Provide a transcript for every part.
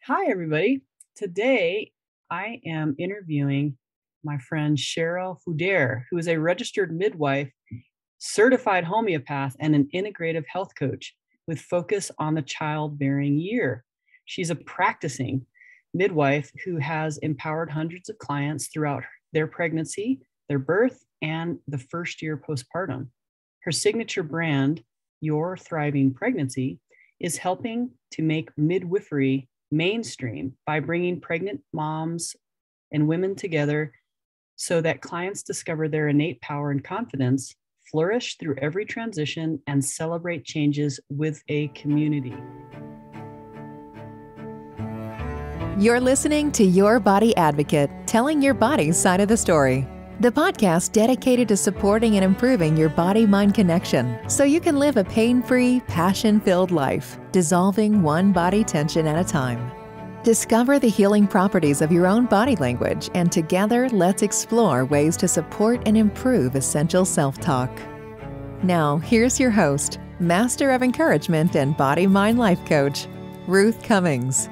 Hi, everybody. Today, I am interviewing my friend Cheryl Fouder, who is a registered midwife, certified homeopath, and an integrative health coach with focus on the childbearing year. She's a practicing midwife who has empowered hundreds of clients throughout their pregnancy, their birth, and the first year postpartum. Her signature brand, Your Thriving Pregnancy, is helping to make midwifery mainstream by bringing pregnant moms and women together so that clients discover their innate power and confidence, flourish through every transition, and celebrate changes with a community. You're listening to Your Body Advocate, telling your body's side of the story. The podcast dedicated to supporting and improving your body-mind connection so you can live a pain-free, passion-filled life, dissolving one body tension at a time. Discover the healing properties of your own body language, and together let's explore ways to support and improve essential self-talk. Now, here's your host, Master of Encouragement and Body-Mind Life Coach, Ruth Cummings.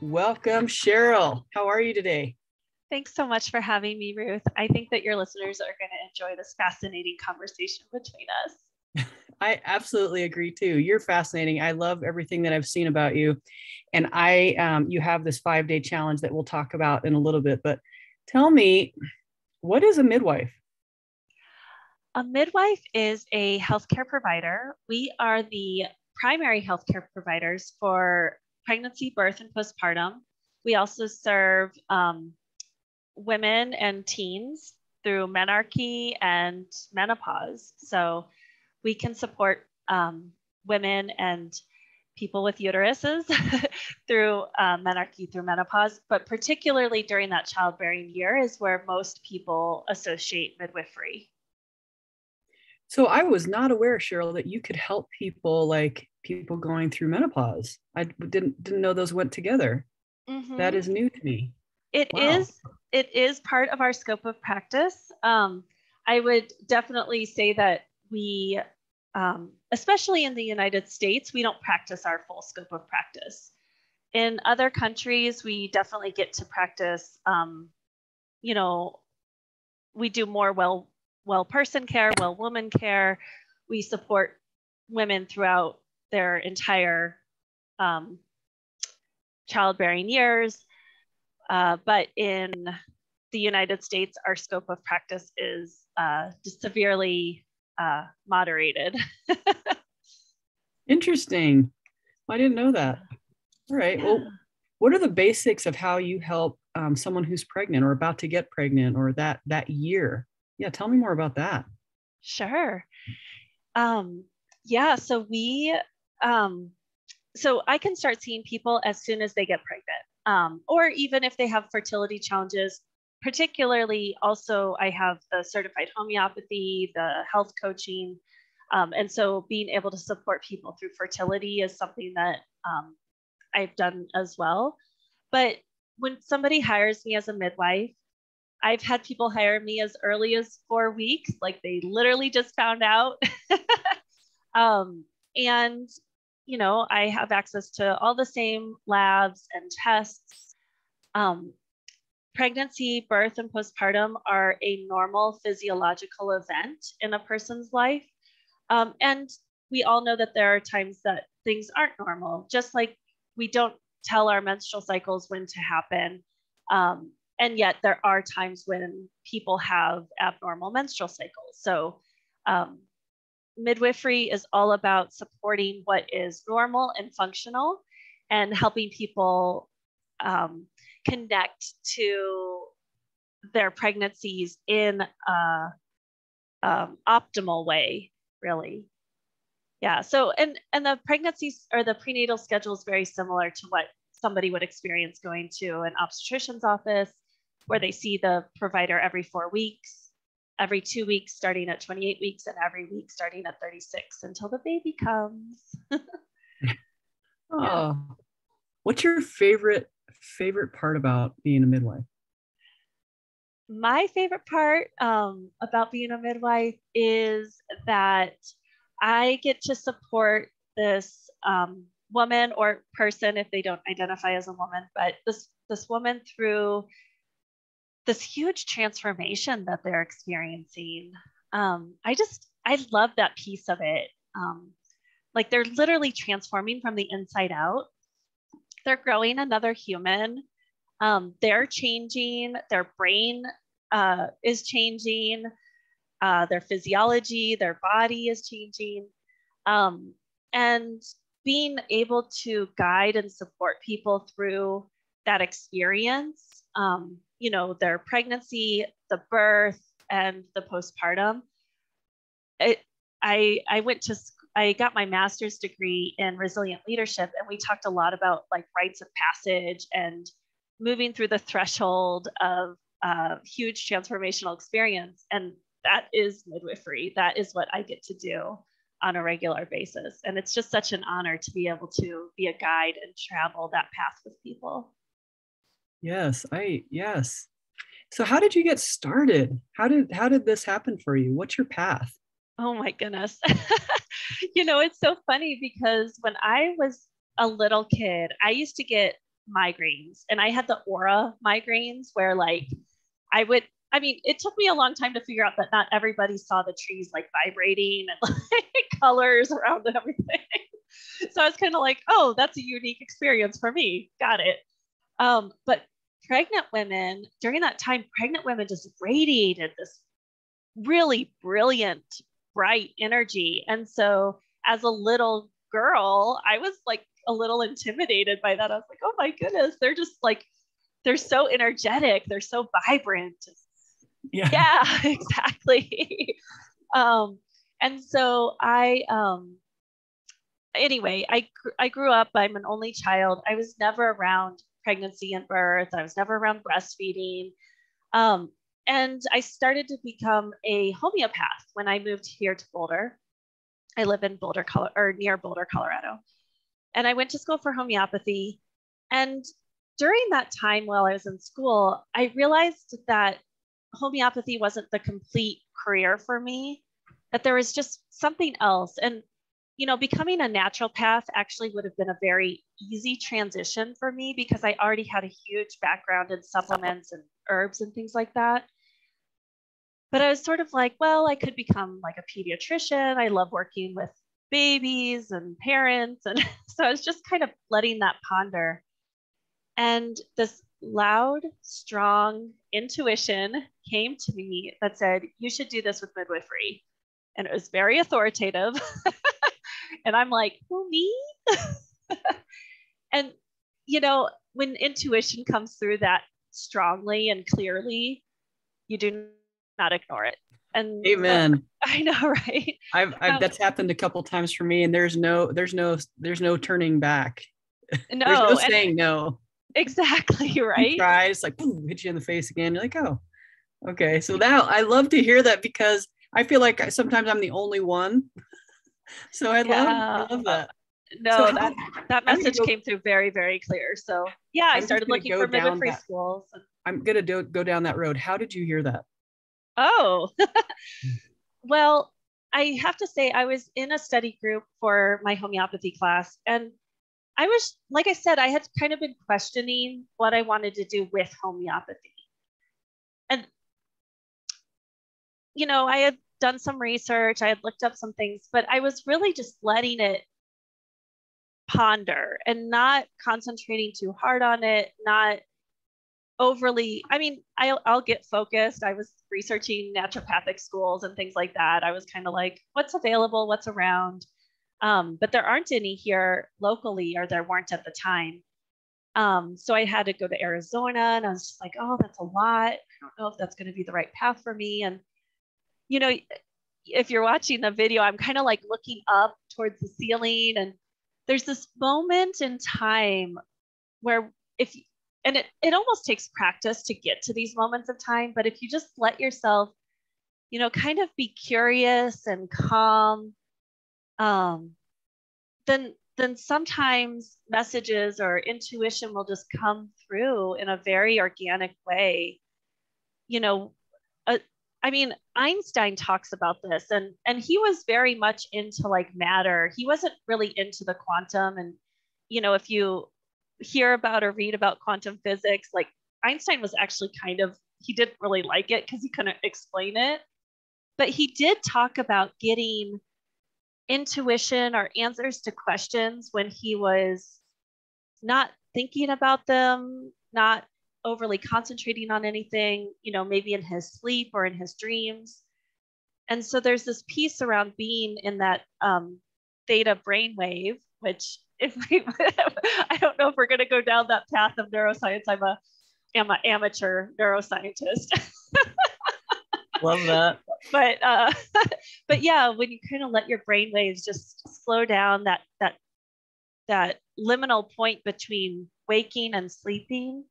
Welcome, Cheryl. How are you today? Thanks so much for having me, Ruth. I think that your listeners are going to enjoy this fascinating conversation between us. I absolutely agree too. You're fascinating. I love everything that I've seen about you. And you have this 5-day challenge that we'll talk about in a little bit, but tell me, what is a midwife? A midwife is a healthcare provider. We are the primary healthcare providers for pregnancy, birth, and postpartum. We also serve women and teens through menarche and menopause. So we can support women and people with uteruses through menarche, through menopause, but particularly during that childbearing year is where most people associate midwifery. So I was not aware, Cheryl, that you could help people like people going through menopause. I didn't know those went together. Mm-hmm. That is new to me. It is part of our scope of practice. I would definitely say that we, especially in the United States, we don't practice our full scope of practice. In other countries, we definitely get to practice, we do more well person care, well woman care. We support women throughout their entire childbearing years. But in the United States, our scope of practice is severely moderated. Interesting. I didn't know that. All right. Yeah. Well, what are the basics of how you help someone who's pregnant or about to get pregnant or that year? Yeah, tell me more about that. Sure. So I can start seeing people as soon as they get pregnant, or even if they have fertility challenges. Particularly, also I have the certified homeopathy, the health coaching, and so being able to support people through fertility is something that I've done as well. But when somebody hires me as a midwife, I've had people hire me as early as 4 weeks, like they literally just found out. And, I have access to all the same labs and tests. Pregnancy, birth, and postpartum are a normal physiological event in a person's life. And we all know that there are times that things aren't normal, just like we don't tell our menstrual cycles when to happen. And yet there are times when people have abnormal menstrual cycles. So midwifery is all about supporting what is normal and functional and helping people connect to their pregnancies in an optimal way, really. Yeah, so and the pregnancies or the prenatal schedule is very similar to what somebody would experience going to an obstetrician's office, where they see the provider every 4 weeks, every 2 weeks starting at 28 weeks, and every week starting at 36 until the baby comes. Oh, what's your favorite part about being a midwife? My favorite part about being a midwife is that I get to support this woman or person, if they don't identify as a woman, but this woman through this huge transformation that they're experiencing. I love that piece of it. Like they're literally transforming from the inside out. They're growing another human. They're changing. Their brain is changing. Their physiology, their body is changing. And being able to guide and support people through that experience, their pregnancy, the birth, and the postpartum. I got my master's degree in resilient leadership, and we talked a lot about like rites of passage and moving through the threshold of huge transformational experience. And that is midwifery. That is what I get to do on a regular basis. And it's just such an honor to be able to be a guide and travel that path with people. Yes. So how did you get started? How did this happen for you? What's your path? Oh my goodness. It's so funny because when I was a little kid, I used to get migraines, and I had the aura migraines where like it took me a long time to figure out that not everybody saw the trees like vibrating and like colors around and everything. So I was kind of like, oh, that's a unique experience for me. Got it. But during that time, pregnant women just radiated this really brilliant, bright energy. And so as a little girl, I was like a little intimidated by that. I was like, oh my goodness, they're just like, they're so energetic. They're so vibrant. Yeah, exactly. And so anyway, I grew up, I'm an only child. I was never around pregnancy and birth. I was never around breastfeeding. And I started to become a homeopath when I moved here to Boulder. I live in Boulder, near Boulder, Colorado. And I went to school for homeopathy. And during that time while I was in school, I realized that homeopathy wasn't the complete career for me, that there was just something else. And, becoming a naturopath actually would have been a very easy transition for me because I already had a huge background in supplements and herbs and things like that. But I was sort of like, well, I could become like a pediatrician. I love working with babies and parents. And so I was just kind of letting that ponder. And this loud, strong intuition came to me that said, you should do this with midwifery. And it was very authoritative. And I'm like, who, me? And, when intuition comes through that strongly and clearly, you do not ignore it. And amen. I know, right? That's happened a couple times for me, and there's no turning back. No, there's no saying no. Exactly, right? You try, it's like boom, hit you in the face again. You're like, oh, okay. So now I love to hear that because I feel like sometimes I'm the only one. So I love that. No, so that message came through very, very clear. So yeah, I started looking for midwifery schools. I'm gonna go down that road. How did you hear that? Oh, well, I have to say I was in a study group for my homeopathy class, and I was, like I said, I had kind of been questioning what I wanted to do with homeopathy. And, I had done some research, I had looked up some things, but I was really just letting it ponder and not concentrating too hard on it, not overly, I'll get focused. I was researching naturopathic schools and things like that. I was kind of like, what's available, what's around? But there aren't any here locally, or there weren't at the time. So I had to go to Arizona, and I was just like, oh, that's a lot. I don't know if that's going to be the right path for me. And, if you're watching the video, I'm kind of like looking up towards the ceiling, and there's this moment in time where it almost takes practice to get to these moments of time, but if you just let yourself, kind of be curious and calm, then sometimes messages or intuition will just come through in a very organic way. you know, I mean, Einstein talks about this, and he was very much into like matter. He wasn't really into the quantum. And, if you hear about or read about quantum physics, like Einstein was actually he didn't really like it because he couldn't explain it. But he did talk about getting intuition or answers to questions when he was not thinking about them, not overly concentrating on anything, maybe in his sleep or in his dreams. And so there's this piece around being in that theta brainwave, which I don't know if we're going to go down that path of neuroscience. I'm an amateur neuroscientist. Love that. But yeah, when you kind of let your brain waves just slow down, that liminal point between waking and sleeping,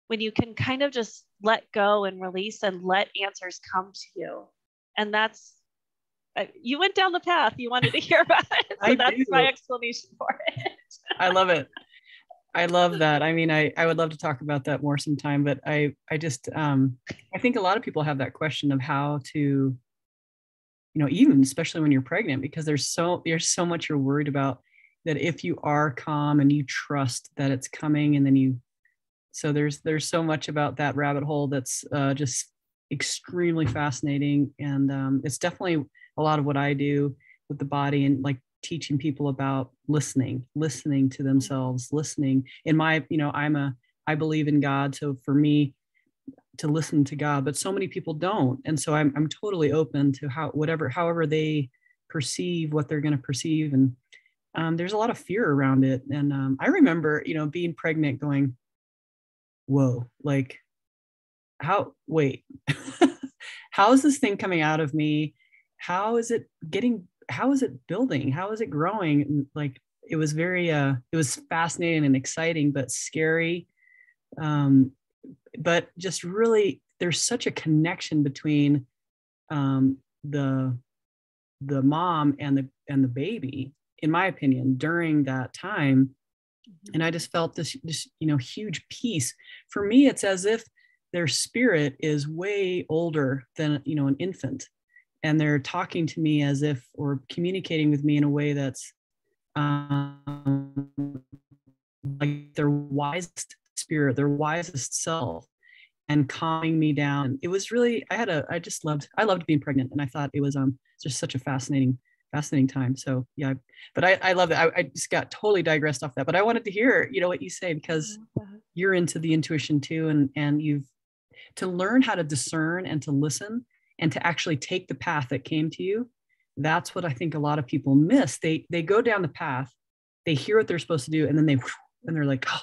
when you can kind of just let go and release and let answers come to you. And you went down the path you wanted to hear about it. So that's my explanation for it. I love it. I love that. I mean, I would love to talk about that more sometime, but I just, I think a lot of people have that question of how to, even especially when you're pregnant, because there's so much you're worried about, that if you are calm and you trust that it's coming, and then so there's so much about that rabbit hole that's just extremely fascinating. And it's definitely a lot of what I do with the body, and like teaching people about listening to themselves, listening. I believe in God. So for me to listen to God, but so many people don't. And so I'm totally open to however they perceive what they're going to perceive. And there's a lot of fear around it. And I remember, being pregnant going, whoa, like wait, how is this thing coming out of me? How is it building? How is it growing? And like, it was it was fascinating and exciting, but scary. But just really, there's such a connection between the mom and the baby, in my opinion, during that time. And I just felt this huge peace. For me, it's as if their spirit is way older than, an infant. And they're talking to me as if, or communicating with me in a way that's like their wisest spirit, their wisest self, and calming me down. It was really, I loved being pregnant. And I thought it was just such a fascinating time. So yeah, but I love it. I just got totally digressed off that, but I wanted to hear, what you say, because you're into the intuition too. And you've to learn how to discern and to listen and to actually take the path that came to you. That's what I think a lot of people miss. They go down the path, they hear what they're supposed to do, and then they're like, oh,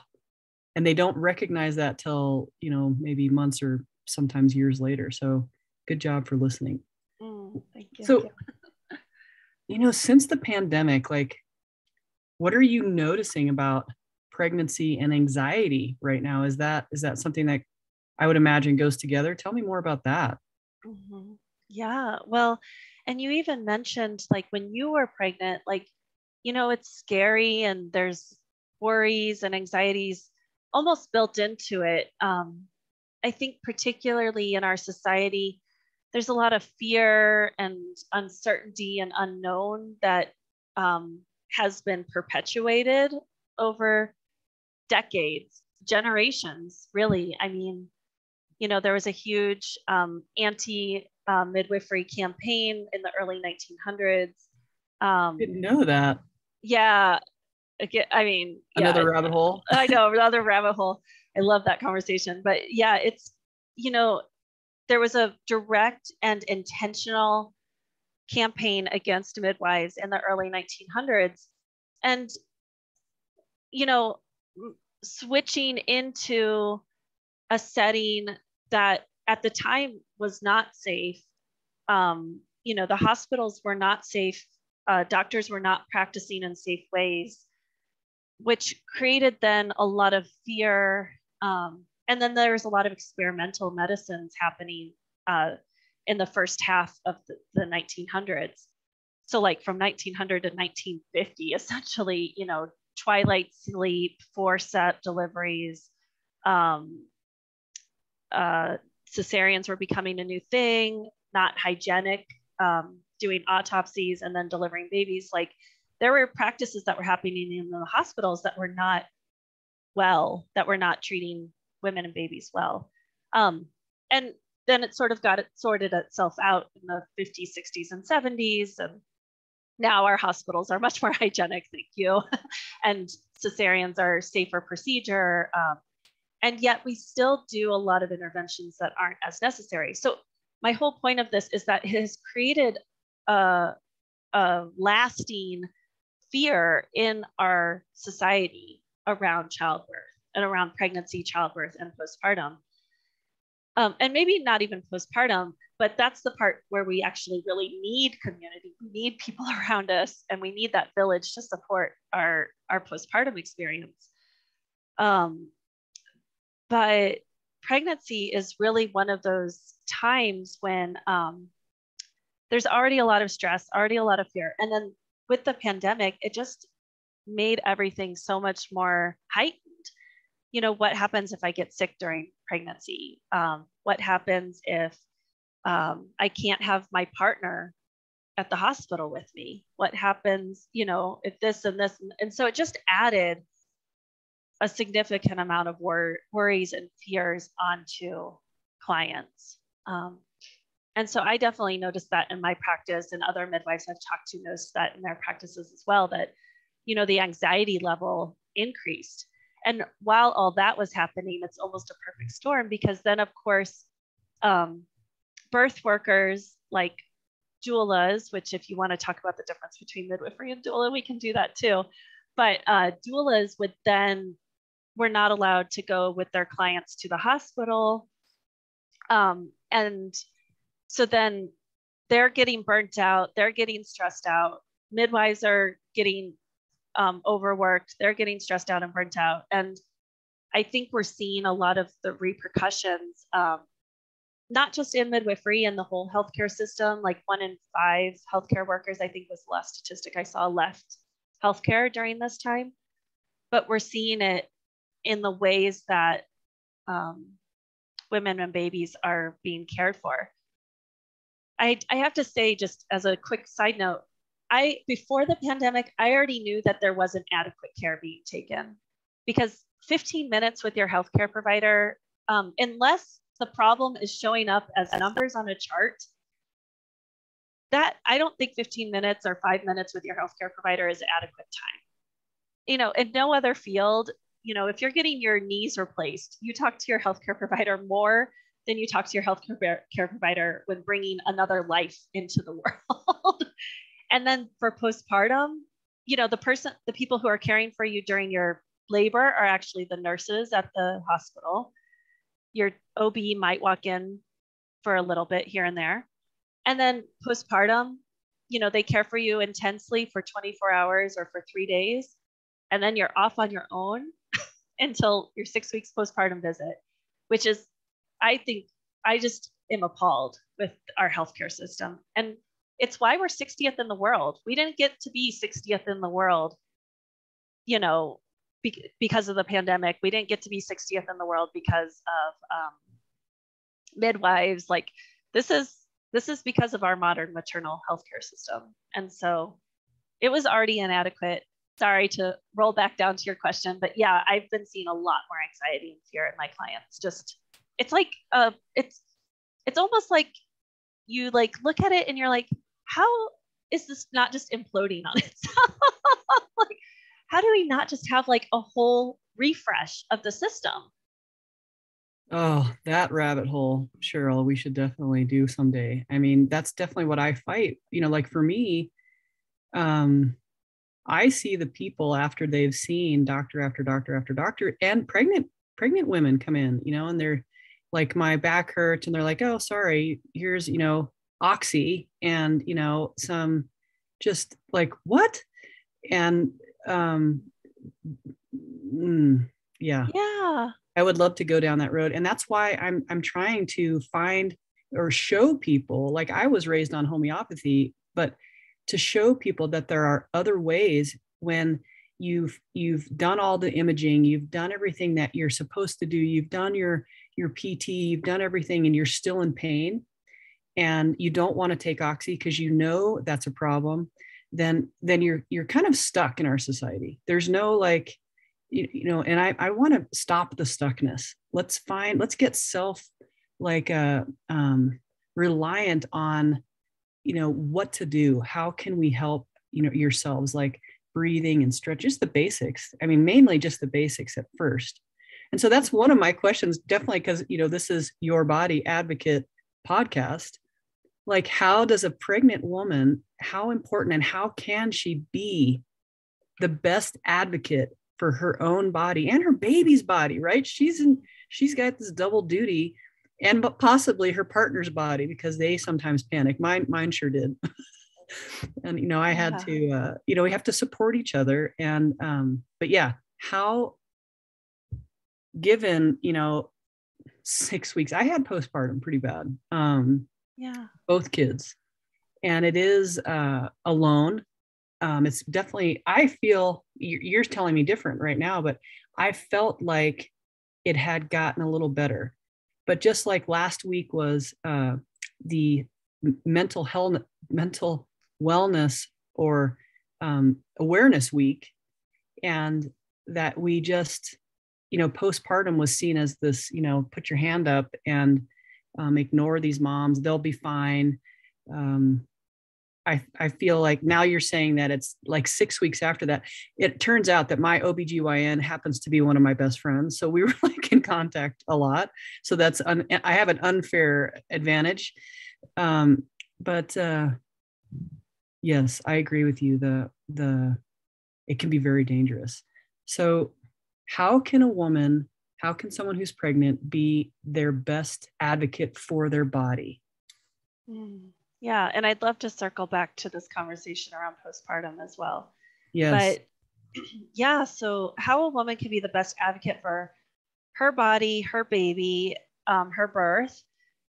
and they don't recognize that till, maybe months or sometimes years later. So good job for listening. Thank you. So, since the pandemic, like, what are you noticing about pregnancy and anxiety right now? Is that something that I would imagine goes together? Tell me more about that. Mm-hmm. Yeah. Well, and you even mentioned like when you were pregnant, like, it's scary and there's worries and anxieties almost built into it. I think particularly in our society, there's a lot of fear and uncertainty and unknown that has been perpetuated over decades, generations, really. I mean, there was a huge anti-midwifery campaign in the early 1900s. Didn't know that. Yeah. I mean, another rabbit hole. I know, another rabbit hole. I love that conversation. But yeah, it's, there was a direct and intentional campaign against midwives in the early 1900s. And, switching into a setting that at the time was not safe. The hospitals were not safe. Doctors were not practicing in safe ways, which created then a lot of fear. And then there was a lot of experimental medicines happening in the first half of the 1900s. So like from 1900 to 1950, essentially, twilight sleep, forceps deliveries, cesareans were becoming a new thing, not hygienic, doing autopsies and then delivering babies. Like there were practices that were happening in the hospitals that were not well, that were not treating women and babies well. And then it sort of sorted itself out in the 50s, 60s, and 70s. And now our hospitals are much more hygienic, thank you. And cesareans are safer procedure. And yet we still do a lot of interventions that aren't as necessary. So my whole point of this is that it has created a lasting fear in our society around childbirth and around pregnancy, childbirth, and postpartum. And maybe not even postpartum, but that's the part where we actually really need community. We need people around us, and we need that village to support our postpartum experience. But pregnancy is really one of those times when there's already a lot of stress, already a lot of fear. And then with the pandemic, it just made everything so much more heightened. You know, what happens if I get sick during pregnancy? What happens if I can't have my partner at the hospital with me? What happens, you know, if this and this? And so it just added a significant amount of worries and fears onto clients. And so I definitely noticed that in my practice, and other midwives I've talked to noticed that in their practices as well, that, you know, the anxiety level increased. And while all that was happening, it's almost a perfect storm, because then, of course, birth workers like doulas, which if you want to talk about the difference between midwifery and doula, we can do that too. But doulas were not allowed to go with their clients to the hospital. And so then they're getting burnt out, they're getting stressed out. Midwives are getting overworked, they're getting stressed out and burnt out. And I think we're seeing a lot of the repercussions, not just in midwifery and the whole healthcare system. Like 1 in 5 healthcare workers, I think was the last statistic I saw, left healthcare during this time. But we're seeing it in the ways that women and babies are being cared for. I have to say, just as a quick side note, before the pandemic, I already knew that there wasn't adequate care being taken, because 15 minutes with your healthcare provider, unless the problem is showing up as numbers on a chart, that I don't think 15 minutes or 5 minutes with your healthcare provider is adequate time. You know, in no other field, you know, if you're getting your knees replaced, you talk to your healthcare provider more than you talk to your healthcare provider when bringing another life into the world. And then for postpartum, you know, the people who are caring for you during your labor are actually the nurses at the hospital. Your OB might walk in for a little bit here and there. And then postpartum, you know, they care for you intensely for 24 hours or for 3 days. And then you're off on your own until your 6 weeks postpartum visit, which is, I think, I just am appalled with our healthcare system. And it's why we're 60th in the world. We didn't get to be 60th in the world, you know, because of the pandemic. We didn't get to be 60th in the world because of midwives. Like this is because of our modern maternal healthcare system. And so it was already inadequate. Sorry to roll back down to your question, but yeah, I've been seeing a lot more anxiety and fear in my clients. Just, it's like, it's almost like you like look at it and you're like, how is this not just imploding on itself? Like, how do we not just have like a whole refresh of the system? Oh, that rabbit hole, Cheryl, we should definitely do someday. I mean, that's definitely what I fight. You know, like for me, I see the people after they've seen doctor after doctor after doctor, and pregnant women come in, you know, and they're like, my back hurts, and they're like, oh, sorry, here's, you know, Oxy and, you know, some just like, what? And yeah. I would love to go down that road. And that's why I'm trying to find or show people, like I was raised on homeopathy, but to show people that there are other ways when you've done all the imaging, you've done everything that you're supposed to do, you've done your your PT, you've done everything, and you're still in pain, and you don't want to take oxy because you know that's a problem, then you're kind of stuck in our society. There's no like, and I want to stop the stuckness. Let's get self like reliant on, what to do. How can we help, yourselves, like breathing and stretch, just the basics. I mean, mainly just the basics at first. And so that's one of my questions, definitely, because, this is Your Body Advocate podcast. Like, how does a pregnant woman, how important and how can she be the best advocate for her own body and her baby's body, right? She's got this double duty, and possibly her partner's body, because they sometimes panic. Mine sure did. And, I had to, we have to support each other. And, but yeah, how, given, 6 weeks, I had postpartum pretty bad. Both kids. And it is alone. It's definitely, I feel, you're telling me different right now, but I felt like it had gotten a little better. But just like last week was the mental wellness or awareness week, and that we just, postpartum was seen as this, put your hand up and ignore these moms, they'll be fine. I feel like now you're saying that it's like 6 weeks after that. It turns out that my OBGYN happens to be one of my best friends. So we were like in contact a lot. So that's, I have an unfair advantage. But yes, I agree with you. It can be very dangerous. So how can someone who's pregnant be their best advocate for their body? Yeah. And I'd love to circle back to this conversation around postpartum as well. Yes. But yeah, so how a woman can be the best advocate for her body, her baby, her birth,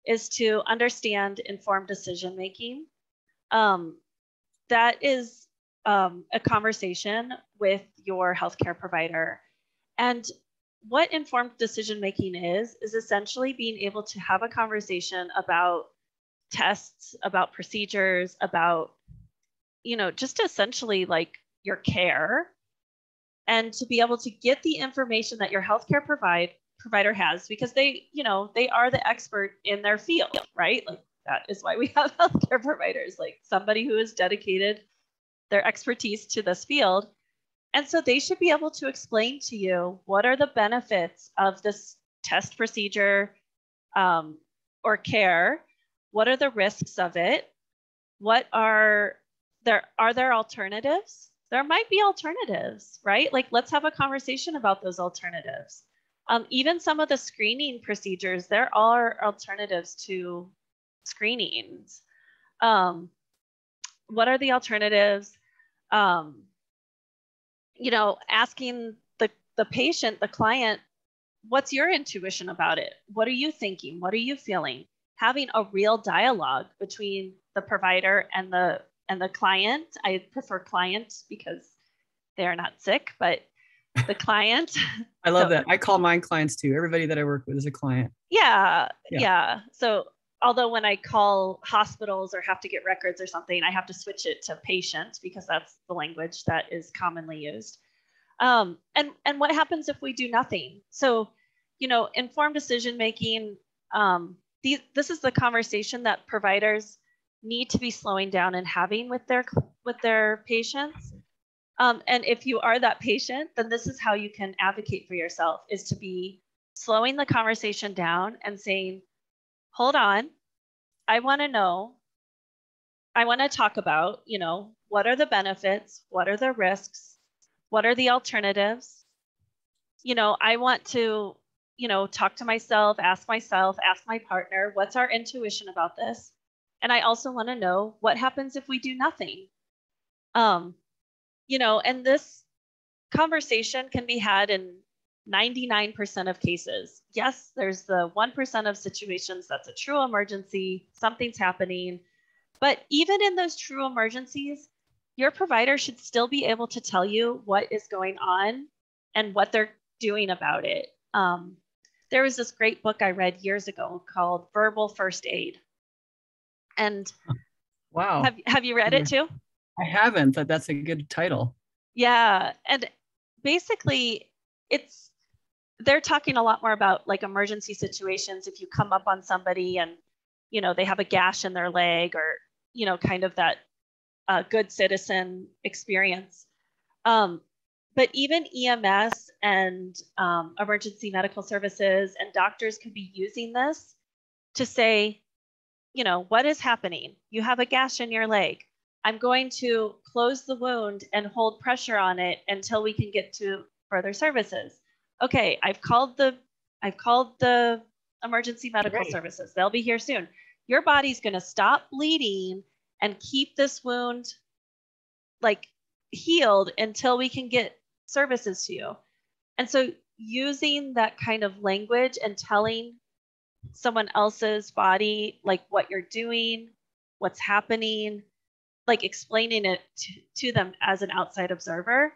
is to understand informed decision making. That is a conversation with your healthcare provider. And what informed decision making is essentially being able to have a conversation about tests, about procedures, about, just essentially like your care, and to be able to get the information that your healthcare provider has, because they are the expert in their field, right? Like, that is why we have healthcare providers, like somebody who has dedicated their expertise to this field. And so they should be able to explain to you what are the benefits of this test, procedure, or care. What are the risks of it? Are there alternatives? There might be alternatives, right? Like, let's have a conversation about those alternatives. Even some of the screening procedures, there are alternatives to screenings. What are the alternatives? Asking the patient, the client, what's your intuition about it? What are you thinking? What are you feeling? Having a real dialogue between the provider and the client. I prefer client because they're not sick, but the client. I love that. I call mine clients too. Everybody that I work with is a client. Yeah. So although when I call hospitals or have to get records or something, I have to switch it to patient because that's the language that is commonly used. And what happens if we do nothing? So, informed decision making, this is the conversation that providers need to be slowing down and having with their patients. And if you are that patient, then this is how you can advocate for yourself, is to be slowing the conversation down and saying, hold on, I want to know, I want to talk about, what are the benefits? What are the risks? What are the alternatives? I want to, talk to myself, ask my partner, what's our intuition about this? And I also want to know what happens if we do nothing. And this conversation can be had in 99% of cases. Yes, there's the 1% of situations that's a true emergency, something's happening. But even in those true emergencies, your provider should still be able to tell you what is going on and what they're doing about it. there was this great book I read years ago called Verbal First Aid. And wow. have you read it too? I haven't, but that's a good title. Yeah. And basically they're talking a lot more about like emergency situations. If you come up on somebody and, they have a gash in their leg, or, kind of that good citizen experience. But even EMS and emergency medical services and doctors could be using this to say, what is happening? You have a gash in your leg. I'm going to close the wound and hold pressure on it until we can get to further services. Okay, I've called the emergency medical services. They'll be here soon. Your body's going to stop bleeding and keep this wound like healed until we can get services to you. And so using that kind of language and telling someone else's body like what you're doing, what's happening, like explaining it to them as an outside observer,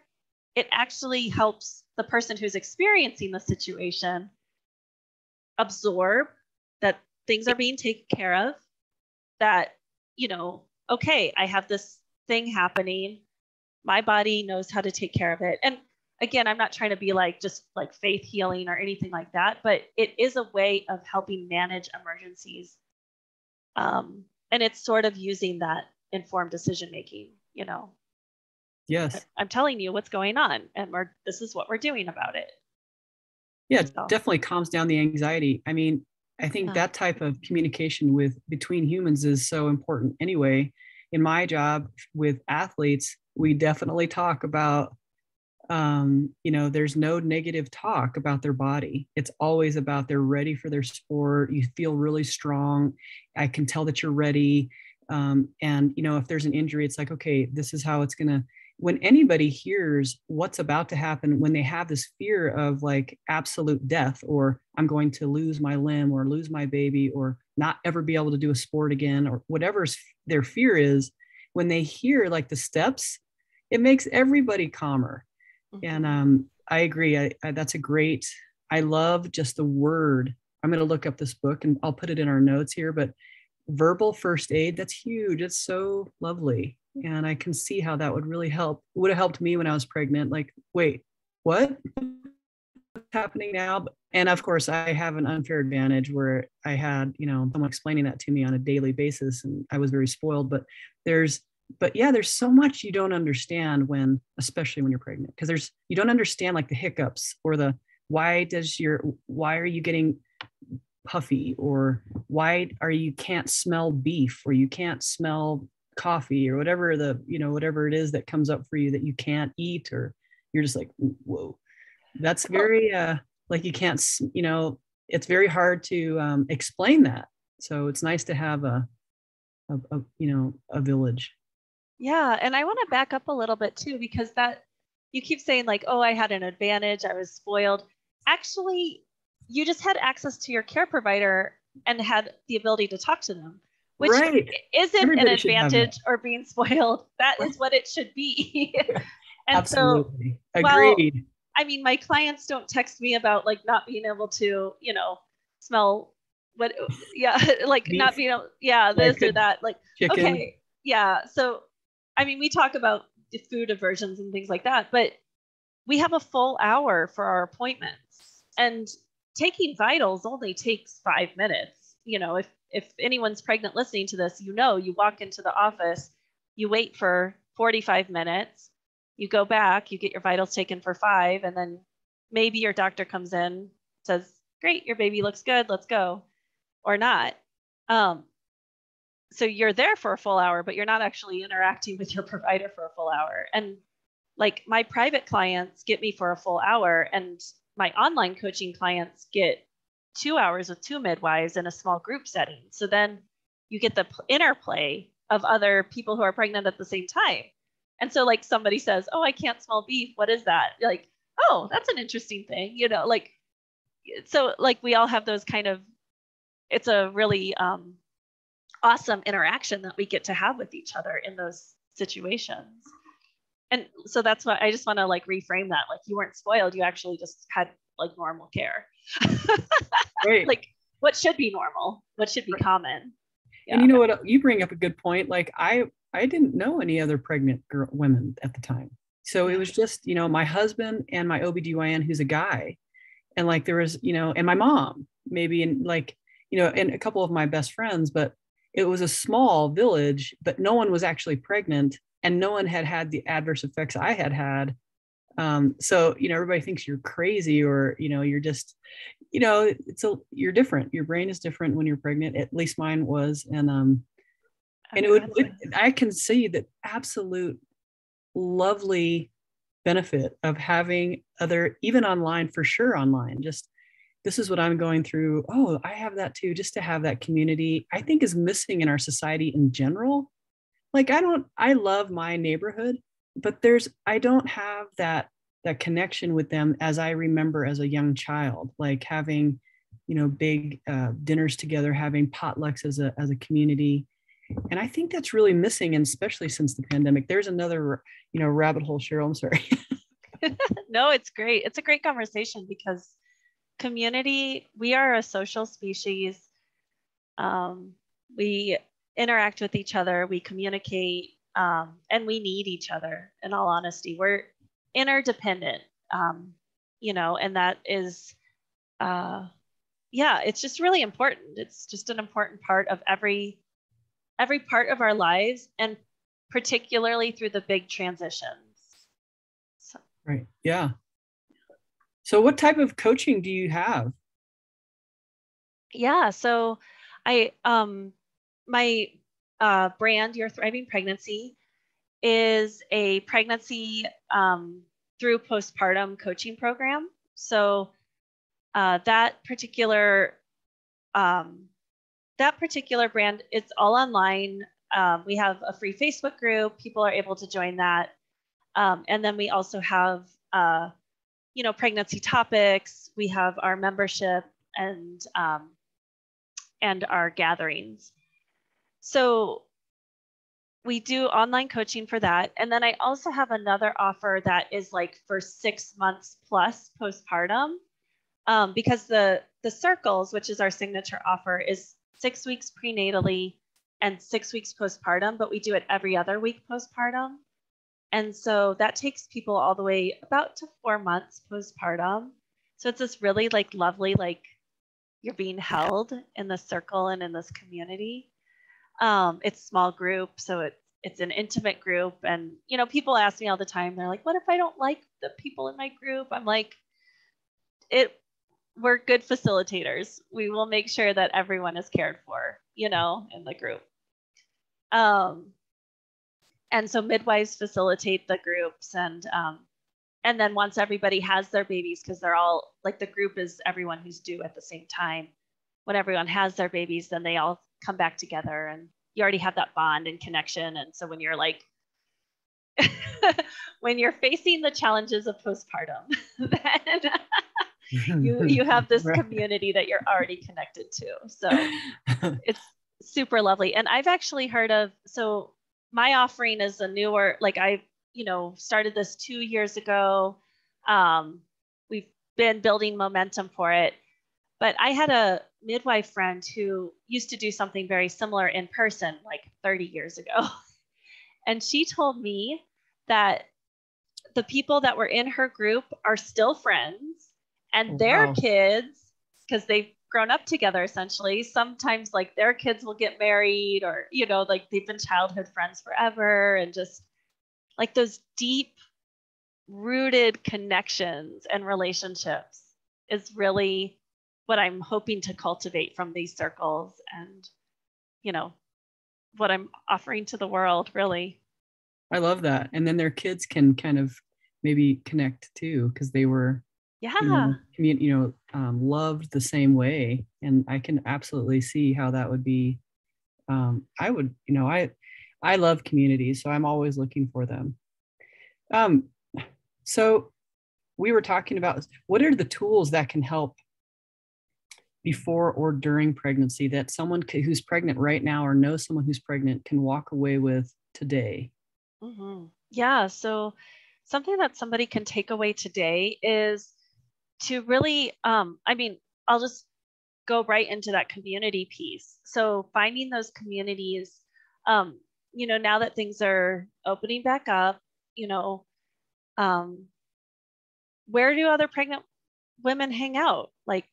it actually helps the person who's experiencing the situation absorb that things are being taken care of, that, okay, I have this thing happening. My body knows how to take care of it. And again, I'm not trying to be like just like faith healing or anything like that, but it is a way of helping manage emergencies. And it's sort of using that informed decision making, Yes. I'm telling you what's going on, and this is what we're doing about it. Yeah, it definitely calms down the anxiety. I mean, I think that type of communication between humans is so important anyway. In my job with athletes, we definitely talk about, there's no negative talk about their body. It's always about they're ready for their sport. You feel really strong. I can tell that you're ready. And, if there's an injury, it's like, okay, this is how it's going to, when anybody hears what's about to happen, when they have this fear of like absolute death, or I'm going to lose my limb or lose my baby or not ever be able to do a sport again, or whatever their fear is, when they hear like the steps, it makes everybody calmer. Mm-hmm. And I agree. That's a great, I love just the word. I'm going to look up this book and I'll put it in our notes here, but verbal first aid, that's huge. It's so lovely. And I can see how that would really help. It would have helped me when I was pregnant. Like, wait, what? What's happening now? And of course, I have an unfair advantage where I had, someone explaining that to me on a daily basis, and I was very spoiled. But there's so much you don't understand especially when you're pregnant, because you don't understand like the hiccups or why are you getting puffy, or why you can't smell beef, or you can't smell coffee, or whatever whatever it is that comes up for you that you can't eat, or you're just like, whoa, that's very like you can't, it's very hard to explain that. So it's nice to have a village. Yeah. And I want to back up a little bit too, because that you keep saying like, oh, I had an advantage, I was spoiled. Actually, you just had access to your care provider and had the ability to talk to them, which isn't everybody an advantage or being spoiled. That is what it should be. And absolutely. So, agreed. Well, I mean, my clients don't text me about like not being able to, smell what, like beef, not being able, this or that, like, chicken. Okay. Yeah. So, I mean, we talk about the food aversions and things like that, but we have a full hour for our appointments, and taking vitals only takes 5 minutes. If anyone's pregnant listening to this, you walk into the office, you wait for 45 minutes, you go back, you get your vitals taken for 5, and then maybe your doctor comes in, says, great, your baby looks good, let's go, or not. So you're there for a full hour, but you're not actually interacting with your provider for a full hour. And like my private clients get me for a full hour, and my online coaching clients get 2 hours with 2 midwives in a small group setting. So then you get the interplay of other people who are pregnant at the same time. And so like somebody says, oh, I can't smell beef. What is that? You're like, oh, that's an interesting thing. Like, so like we all have those kind of, it's a really awesome interaction that we get to have with each other in those situations. And so that's what I just want to like reframe that. Like you weren't spoiled. You actually just had like normal care. Right. Like what should be normal, what should be common. Yeah. And you know what, you bring up a good point. Like I didn't know any other pregnant women at the time. So it was just, my husband and my OBGYN, who's a guy. And like, there was, and my mom, maybe, and like, and a couple of my best friends, but it was a small village, but no one was actually pregnant and no one had the adverse effects I had. So, everybody thinks you're crazy or, you're just, you're different. Your brain is different when you're pregnant. At least mine was. And I can see that absolute lovely benefit of having even online, for sure, online, just, this is what I'm going through. Oh, I have that too. Just to have that community, I think, is missing in our society in general. Like, I love my neighborhood, but I don't have that connection with them as I remember as a young child, like having, big dinners together, having potlucks as a community. And I think that's really missing, and especially since the pandemic. There's another, rabbit hole, Cheryl. I'm sorry. No, it's great. It's a great conversation because community, we are a social species. We interact with each other, we communicate, and we need each other. In all honesty, we're interdependent, and that is, it's just really important. It's just an important part of every part of our lives, and particularly through the big transitions. So. Right. Yeah. So what type of coaching do you have? Yeah. So I, my brand, Your Thriving Pregnancy, is a pregnancy through postpartum coaching program. So that particular brand, it's all online. We have a free Facebook group. People are able to join that. And then we also have, pregnancy topics. We have our membership and our gatherings. So we do online coaching for that. And then I also have another offer that is like for 6 months plus postpartum, because the circles, which is our signature offer, is 6 weeks prenatally and 6 weeks postpartum, but we do it every other week postpartum. And so that takes people all the way about to 4 months postpartum. So it's this really like lovely, like you're being held in the circle and in this community. It's small group, so it's an intimate group. And, people ask me all the time, they're like, what if I don't like the people in my group? I'm like, we're good facilitators. We will make sure that everyone is cared for, in the group. And so midwives facilitate the groups, and then once everybody has their babies, because they're all like, the group is everyone who's due at the same time. When everyone has their babies, then they all come back together, and you already have that bond and connection. And so when you're like, when you're facing the challenges of postpartum, then you have this community that you're already connected to. So it's super lovely. And I've actually heard of, so my offering is a newer, like I, started this 2 years ago. We've been building momentum for it. But I had a midwife friend who used to do something very similar in person, like 30 years ago. And she told me that the people that were in her group are still friends, and their kids, because they've grown up together essentially, sometimes like their kids will get married, or, like they've been childhood friends forever, and just like those deep rooted connections and relationships is really what I'm hoping to cultivate from these circles, and, what I'm offering to the world, really. I love that. And then their kids can kind of maybe connect too, because they were, loved the same way. And I can absolutely see how that would be. I love communities, so I'm always looking for them. So we were talking about, what are the tools that can help before or during pregnancy that someone who's pregnant right now, or knows someone who's pregnant, can walk away with today? Mm-hmm. Yeah. So something that somebody can take away today is to really, I mean, I'll just go right into that community piece. So finding those communities, now that things are opening back up, um, where do other pregnant women hang out? Like,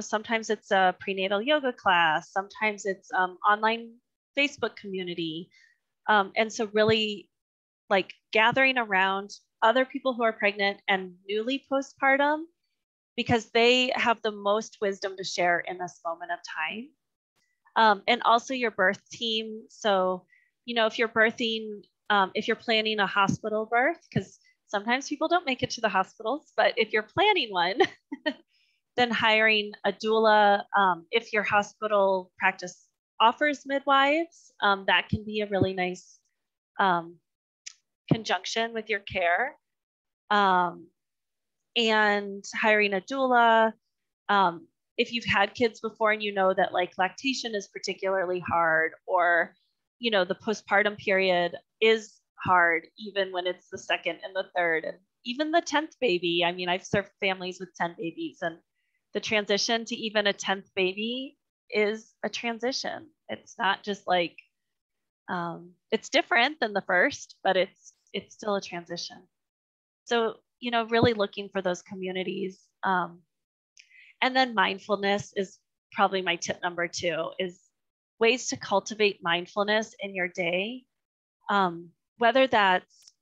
sometimes it's a prenatal yoga class, sometimes it's online Facebook community. And so really like gathering around other people who are pregnant and newly postpartum, because they have the most wisdom to share in this moment of time. And also your birth team. So, if you're birthing, if you're planning a hospital birth, because sometimes people don't make it to the hospitals, but if you're planning one, then hiring a doula. If your hospital practice offers midwives, that can be a really nice conjunction with your care. And hiring a doula. If you've had kids before and you know that like lactation is particularly hard, or, the postpartum period is hard, even when it's the second and the third, and even the 10th baby. I mean, I've served families with 10 babies, and the transition to even a 10th baby is a transition. It's not just like, it's different than the first, but it's still a transition. So, really looking for those communities. And then mindfulness is probably my tip number 2, is ways to cultivate mindfulness in your day. Whether that's,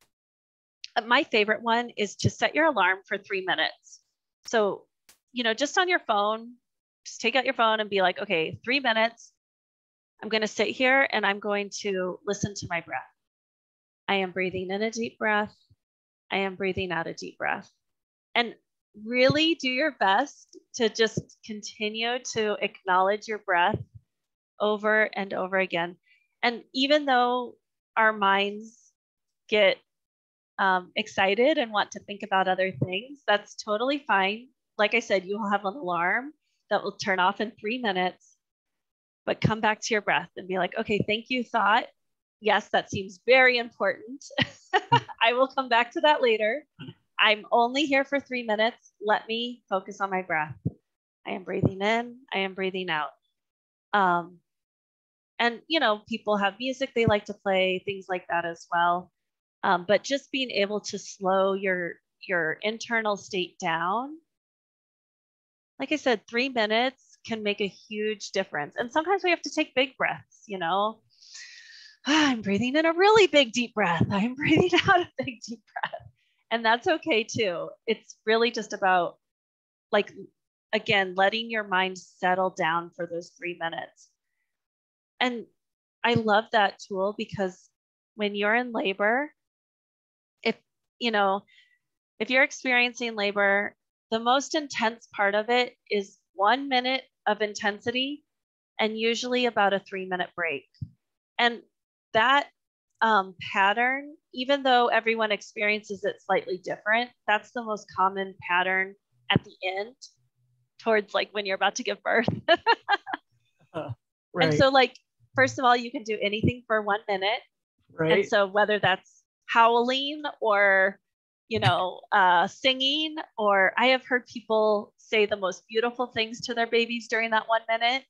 my favorite one is to set your alarm for 3 minutes. So, just on your phone, just take out your phone and be like, okay, 3 minutes. I'm going to sit here and I'm going to listen to my breath. I am breathing in a deep breath. I am breathing out a deep breath. And really do your best to just continue to acknowledge your breath over and over again. And even though our minds get excited and want to think about other things, that's totally fine. Like I said, you will have an alarm that will turn off in 3 minutes, but come back to your breath and be like, okay, thank you, thought. Yes, that seems very important. I will come back to that later. I'm only here for 3 minutes. Let me focus on my breath. I am breathing in. I am breathing out. And, people have music they like to play, things like that as well. But just being able to slow your internal state down. Like I said, 3 minutes can make a huge difference. And sometimes we have to take big breaths, I'm breathing in a really big deep breath. I'm breathing out a big deep breath. And that's okay too. It's really just about, like, again, letting your mind settle down for those 3 minutes. And I love that tool because when you're in labor, if you're experiencing labor, the most intense part of it is 1 minute of intensity and usually about a 3-minute break. And that pattern, even though everyone experiences it slightly different, that's the most common pattern at the end, towards like when you're about to give birth. Right. And so, like, first of all, you can do anything for 1 minute. Right. And so whether that's howling or, singing, or I have heard people say the most beautiful things to their babies during that 1 minute.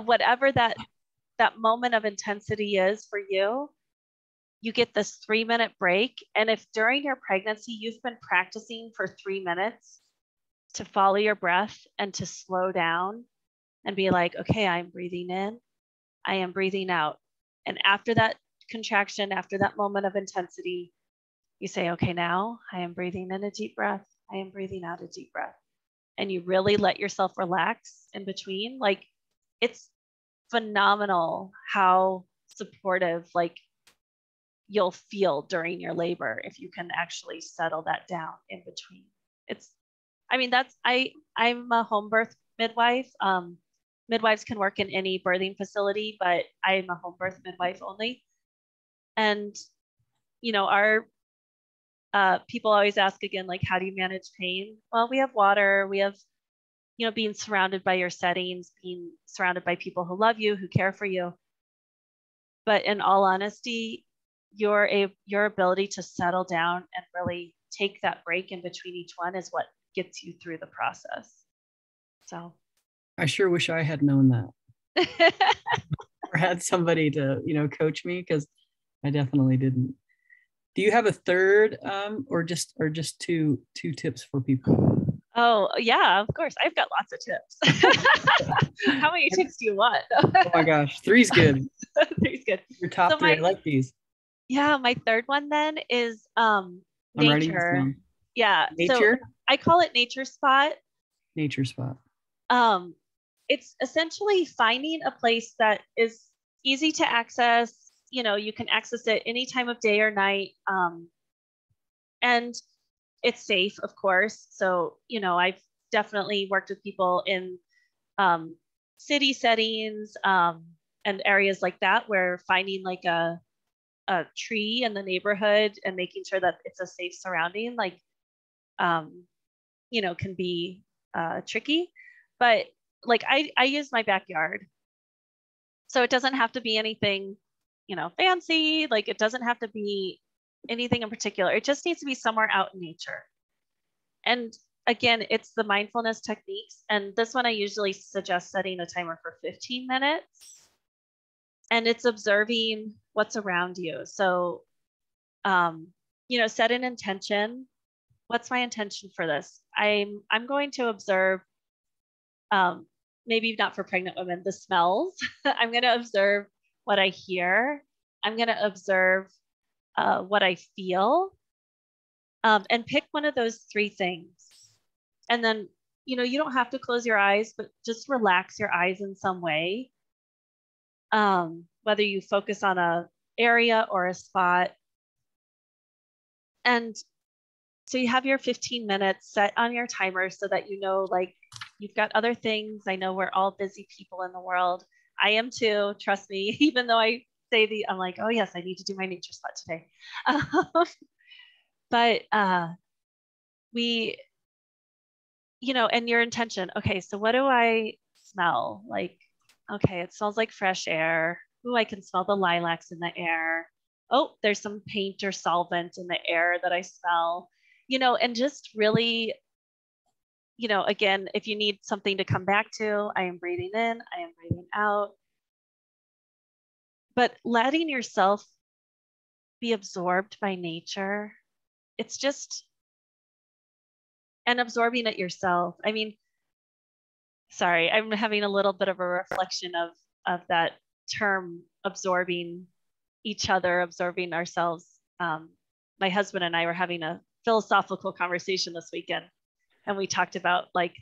Whatever that moment of intensity is for you, you get this 3-minute break. And if during your pregnancy, you've been practicing for 3 minutes to follow your breath and to slow down and be like, okay, I'm breathing in, I am breathing out. And after that contraction, after that moment of intensity, you say, okay, now I am breathing in a deep breath. I am breathing out a deep breath. And you really let yourself relax in between. Like, it's phenomenal how supportive, like, you'll feel during your labor if you can actually settle that down in between. I'm a home birth midwife. Midwives can work in any birthing facility, but I'm a home birth midwife only. And, our people always ask again, like, how do you manage pain? Well, we have water, we have, being surrounded by your settings, being surrounded by people who love you, who care for you. But in all honesty, your ability to settle down and really take that break in between each one is what gets you through the process. So I sure wish I had known that or had somebody to, coach me, because I definitely didn't. Do you have a third or just two tips for people? Oh, yeah, of course. I've got lots of tips. How many tips do you want? Oh my gosh, three's good. Three's good. Your top three, I like these. Yeah, my third one then is I'm writing this nature. down. Yeah. Nature? So I call it nature spot. Nature spot. It's essentially finding a place that is easy to access. You can access it any time of day or night. And it's safe, of course. So, I've definitely worked with people in city settings and areas like that, where finding like a tree in the neighborhood and making sure that it's a safe surrounding, can be tricky. But like I use my backyard. So it doesn't have to be anything, fancy. Like it doesn't have to be anything in particular. It just needs to be somewhere out in nature. And again, it's the mindfulness techniques. And this one, I usually suggest setting a timer for 15 minutes. And it's observing what's around you. So, set an intention. What's my intention for this? I'm going to observe, maybe not for pregnant women, the smells. I'm going to observe what I hear. I'm going to observe what I feel, and pick one of those three things. And then, you don't have to close your eyes, but just relax your eyes in some way. Whether you focus on a area or a spot. And so you have your 15 minutes set on your timer so that like you've got other things. I know we're all busy people in the world. I am too, trust me, even though I say I'm like, oh yes, I need to do my nature spot today. But we, and your intention, okay, so what do I smell? Like, okay, it smells like fresh air. Ooh, I can smell the lilacs in the air. Oh, there's some paint or solvent in the air that I smell, and just really, again, if you need something to come back to, I am breathing in, I am breathing out. But letting yourself be absorbed by nature, it's just, and absorbing it yourself. I mean, sorry, I'm having a little bit of a reflection of that term, absorbing each other, absorbing ourselves. My husband and I were having a philosophical conversation this weekend, and we talked about like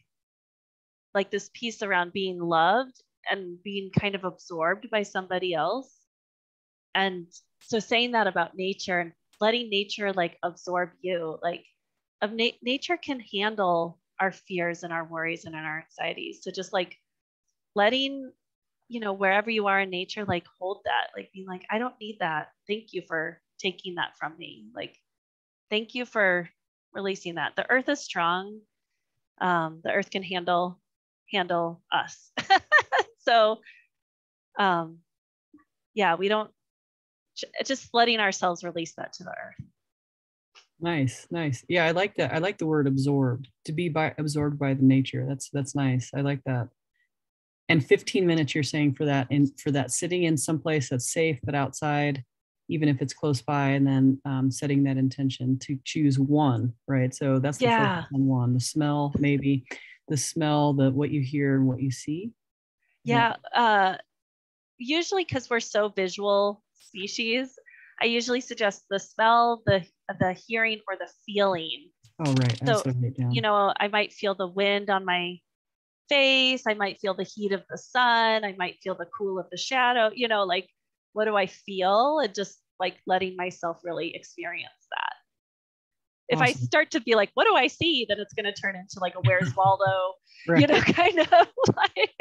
this piece around being loved and being kind of absorbed by somebody else. And so saying that about nature and letting nature like absorb you, like nature can handle our fears and our worries and our anxieties. So just like letting, wherever you are in nature, like hold that, like being like, I don't need that. Thank you for taking that from me. Like, thank you for releasing that. The earth is strong. The earth can handle us. So, yeah, we don't, just letting ourselves release that to the earth. Nice. Yeah, I like that. I like the word absorbed, to be absorbed by the nature. That's nice. I like that. And 15 minutes you're saying for that, and for that sitting in some place that's safe, but outside, even if it's close by, and then setting that intention to choose one, right? So that's the focus on one, the smell, maybe the smell, what you hear and what you see. Yeah. Usually, because we're so visual species, I usually suggest the smell, the hearing, or the feeling. Oh, right. So, I might feel the wind on my face. I might feel the heat of the sun. I might feel the cool of the shadow, like, what do I feel? And just like letting myself really experience that. If I start to be like, what do I see? Then it's going to turn into like a Where's Waldo, right. Kind of like,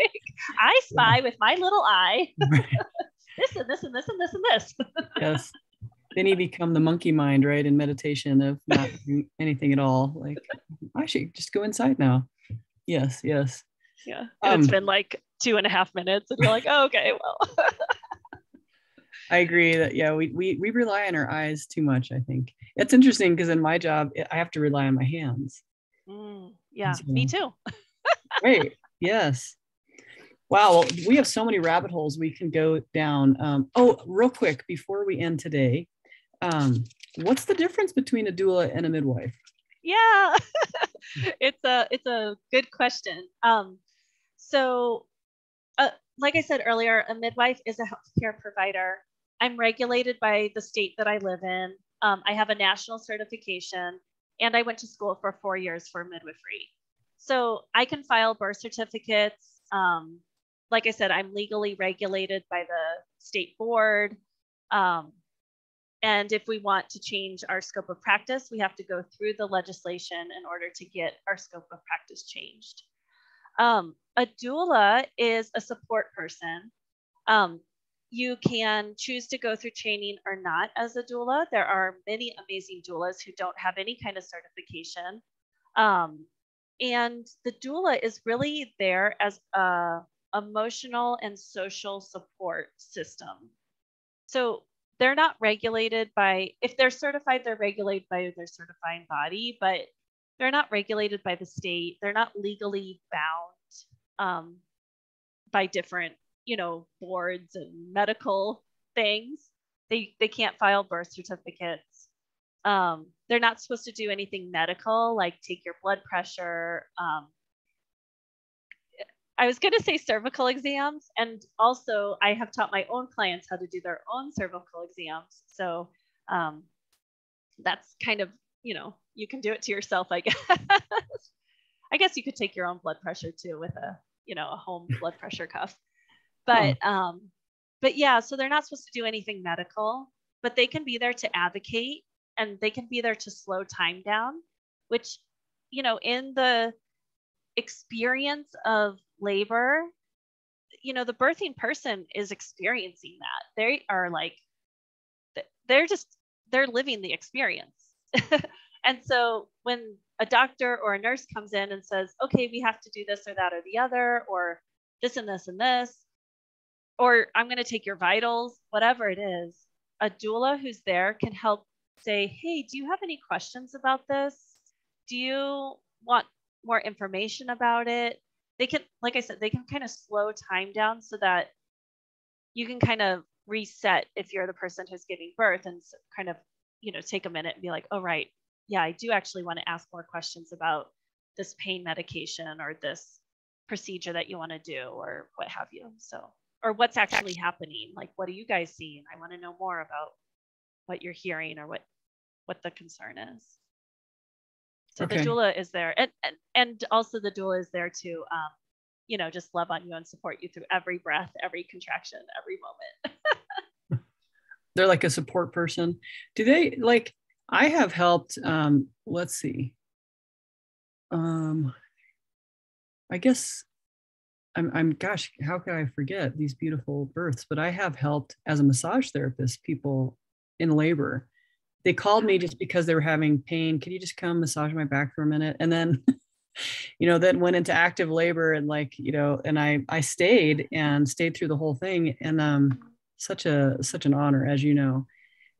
I spy with my little eye. Right. This and this and this and this and this. Yes. Then you become the monkey mind, right? In meditation of not doing anything at all. Like, I should just go inside now. Yes. Yeah. And it's been like 2.5 minutes and you're like, oh, okay, well. I agree that, yeah, we rely on our eyes too much, I think. It's interesting because in my job, I have to rely on my hands. Yeah, So, me too. great. Yes. Wow. Well, we have so many rabbit holes we can go down. Oh, real quick before we end today, what's the difference between a doula and a midwife? Yeah, it's a good question. So like I said earlier, a midwife is a healthcare provider. I'm regulated by the state that I live in. I have a national certification, and I went to school for 4 years for midwifery. So I can file birth certificates. Like I said, I'm legally regulated by the state board. And if we want to change our scope of practice, we have to go through the legislation in order to get our scope of practice changed. A doula is a support person. You can choose to go through training or not as a doula. There are many amazing doulas who don't have any kind of certification. And the doula is really there as a emotional and social support system. So they're not regulated by, if they're certified, they're regulated by their certifying body, but they're not regulated by the state. They're not legally bound by different, boards and medical things. They can't file birth certificates. They're not supposed to do anything medical, like take your blood pressure. I was going to say cervical exams, and also I have taught my own clients how to do their own cervical exams. So that's kind of, you can do it to yourself, I guess. I guess you could take your own blood pressure too with a home blood pressure cuff. But yeah, so they're not supposed to do anything medical, but they can be there to advocate, and they can be there to slow time down, which, in the experience of labor, the birthing person is experiencing that. They are like, they're living the experience. And so when a doctor or a nurse comes in and says, okay, we have to do this or that or the other, or this and this and this, or I'm going to take your vitals, whatever it is, a doula who's there can help say, hey, do you have any questions about this? Do you want more information about it? They can, like I said, they can kind of slow time down so that you can kind of reset if you're the person who's giving birth, and kind of, take a minute and be like, oh, right. Yeah, I do actually want to ask more questions about this pain medication or this procedure that you want to do or what have you. So, or what's actually happening. Like, what are you guys seeing? I want to know more about what you're hearing or what the concern is. So the doula is there, and also the doula is there to, just love on you and support you through every breath, every contraction, every moment. They're like a support person. Do they like? I have helped. Let's see. I guess I'm. Gosh, how could I forget these beautiful births? But I have helped as a massage therapist people in labor. They called me just because they were having pain. Can you just come massage my back for a minute? And then, then went into active labor, and and I stayed through the whole thing. And such an honor, as you know.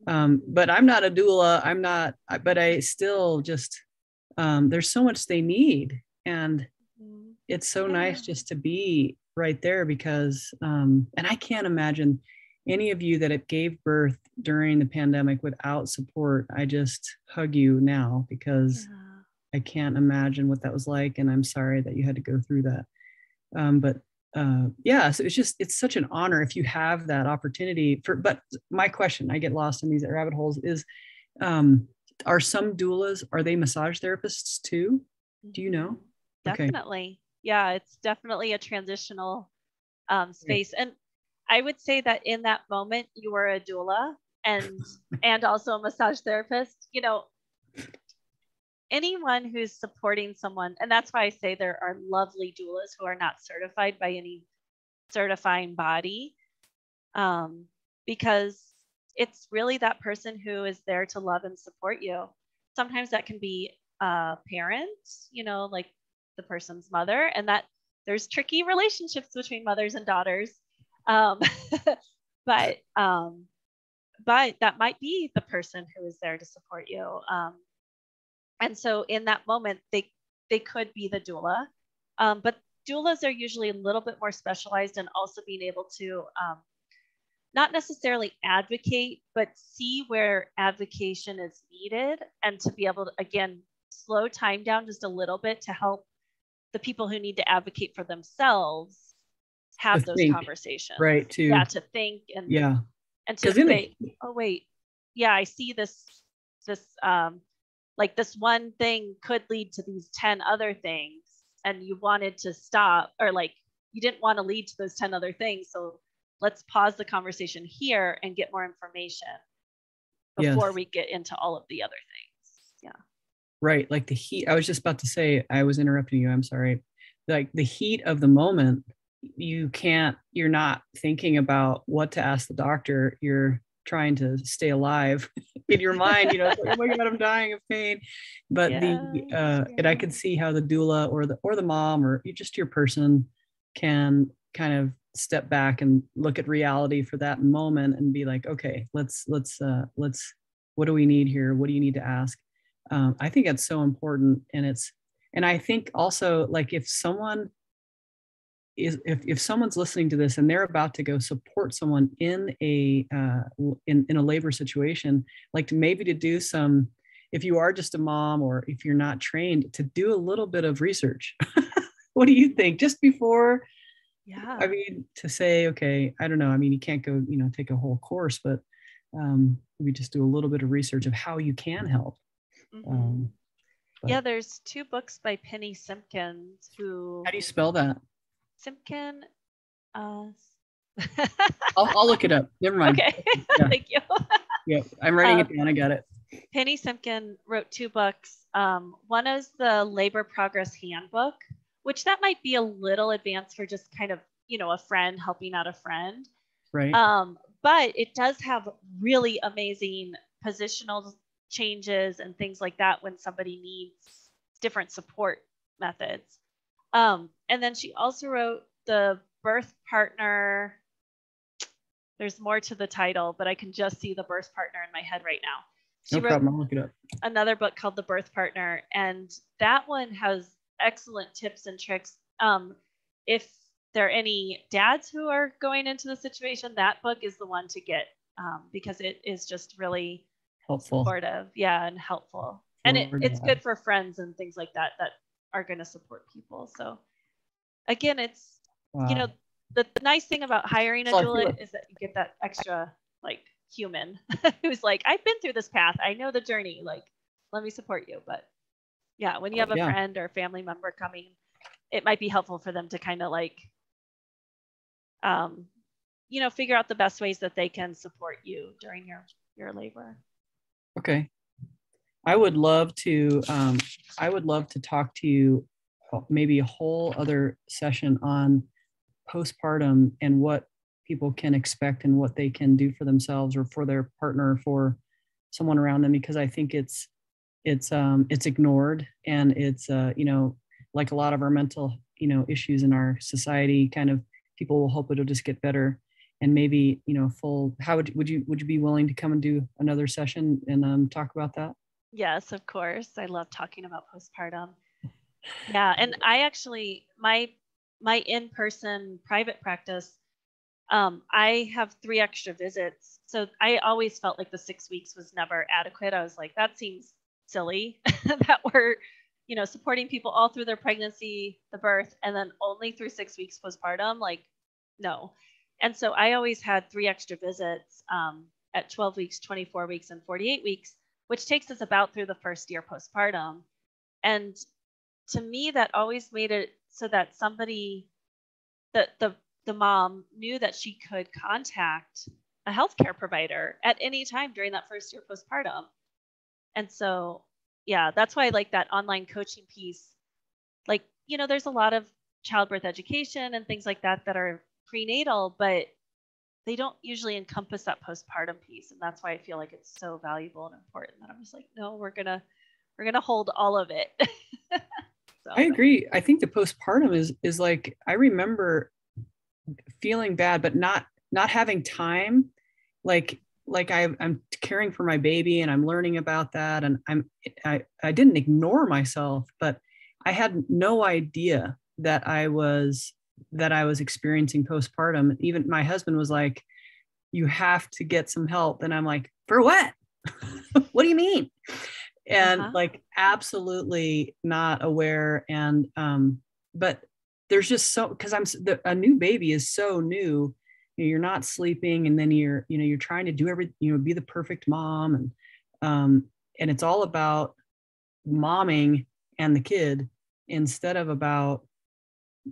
But I'm not a doula. But I still just, there's so much they need. And it's so nice just to be right there because, and I can't imagine any of you that gave birth during the pandemic without support. I just hug you now because I can't imagine what that was like. And I'm sorry that you had to go through that. So it's such an honor if you have that opportunity but my question, I get lost in these rabbit holes, is, are some doulas, are they massage therapists too? Do you know? Definitely. Okay. Yeah, it's definitely a transitional space. And I would say that in that moment, you were a doula and also a massage therapist. Anyone who's supporting someone, and that's why I say there are lovely doulas who are not certified by any certifying body, because it's really that person who is there to love and support you. Sometimes that can be a parent, like the person's mother, and that there's tricky relationships between mothers and daughters. But but that might be the person who is there to support you. And so in that moment, they could be the doula, but doulas are usually a little bit more specialized in also being able to not necessarily advocate, but see where advocation is needed, and to be able to, again, slow time down just a little bit to help the people who need to advocate for themselves have those conversations. Right. To think and to say, oh wait, yeah, I see this like this one thing could lead to these 10 other things, and you wanted to stop, or like you didn't want to lead to those 10 other things. So let's pause the conversation here and get more information before we get into all of the other things. Yeah. Right. Like the heat, I was just about to say, I was interrupting you. I'm sorry. Like the heat of the moment, you're not thinking about what to ask the doctor. You're trying to stay alive in your mind, you know, like, oh my God, I'm dying of pain. But and I can see how the doula or the mom or just your person can kind of step back and look at reality for that moment and be like, okay, let's what do we need here? What do you need to ask? I think that's so important. And I think also, like, if someone's listening to this and they're about to go support someone in a labor situation, like to do some, if you are just a mom or if you're not trained, to do a little bit of research. What do you think? Just before, I mean, to say, okay, I don't know. I mean, you can't go, take a whole course, but we just do a little bit of research of how you can help. Mm-hmm. There's 2 books by Penny Simpkins who. How do you spell that? Simpkin. I'll look it up. Never mind. Okay. Thank you. Yeah, I'm writing it down. I got it. Penny Simpkin wrote 2 books. One is the Labor Progress Handbook, which that might be a little advanced for just kind of, a friend helping out a friend. Right. But it does have really amazing positional changes and things like that when somebody needs different support methods. And then she also wrote the Birth Partner. There's more to the title, but I can just see the Birth Partner in my head right now. She wrote I'll look it up. Another book called The Birth Partner, and that one has excellent tips and tricks. If there are any dads who are going into the situation, that book is the one to get, because it is just really helpful, supportive, and helpful, and it's good for friends and things like that are going to support people. So again, it's the nice thing about hiring a doula is that you get that extra like human who's like, I've been through this path, I know the journey, like let me support you. But when you have a friend or family member coming, it might be helpful for them to kind of like figure out the best ways that they can support you during your labor. Okay. I would love to talk to you maybe a whole other session on postpartum and what people can expect and what they can do for themselves or for their partner or for someone around them, because I think it's ignored, and it's like a lot of our mental issues in our society, kind of people will hope it'll just get better. And maybe how would you be willing to come and do another session and talk about that? Yes, of course. I love talking about postpartum. Yeah, and I actually my in-person private practice, I have 3 extra visits. So I always felt like the 6 weeks was never adequate. I was like, that seems silly that we're, supporting people all through their pregnancy, the birth, and then only through 6 weeks postpartum. Like, no. And so I always had 3 extra visits at 12 weeks, 24 weeks, and 48 weeks, which takes us about through the first year postpartum. And to me, that always made it so that somebody, the mom knew that she could contact a healthcare provider at any time during that first year postpartum. And so, that's why I like that online coaching piece. Like, there's a lot of childbirth education and things like that are prenatal, but they don't usually encompass that postpartum piece. And that's why I feel like it's so valuable and important that I'm just like, no, we're gonna hold all of it. So, I agree. I think the postpartum is like, I remember feeling bad, but not having time. Like like I'm caring for my baby and I'm learning about that. And I didn't ignore myself, but I had no idea that I was experiencing postpartum. Even my husband was like, you have to get some help. And I'm like, for what? What do you mean? And like, absolutely not aware. And, but there's just so, cause a new baby is so new. You're not sleeping, and then you're trying to do everything, be the perfect mom. And it's all about momming and the kid instead of about,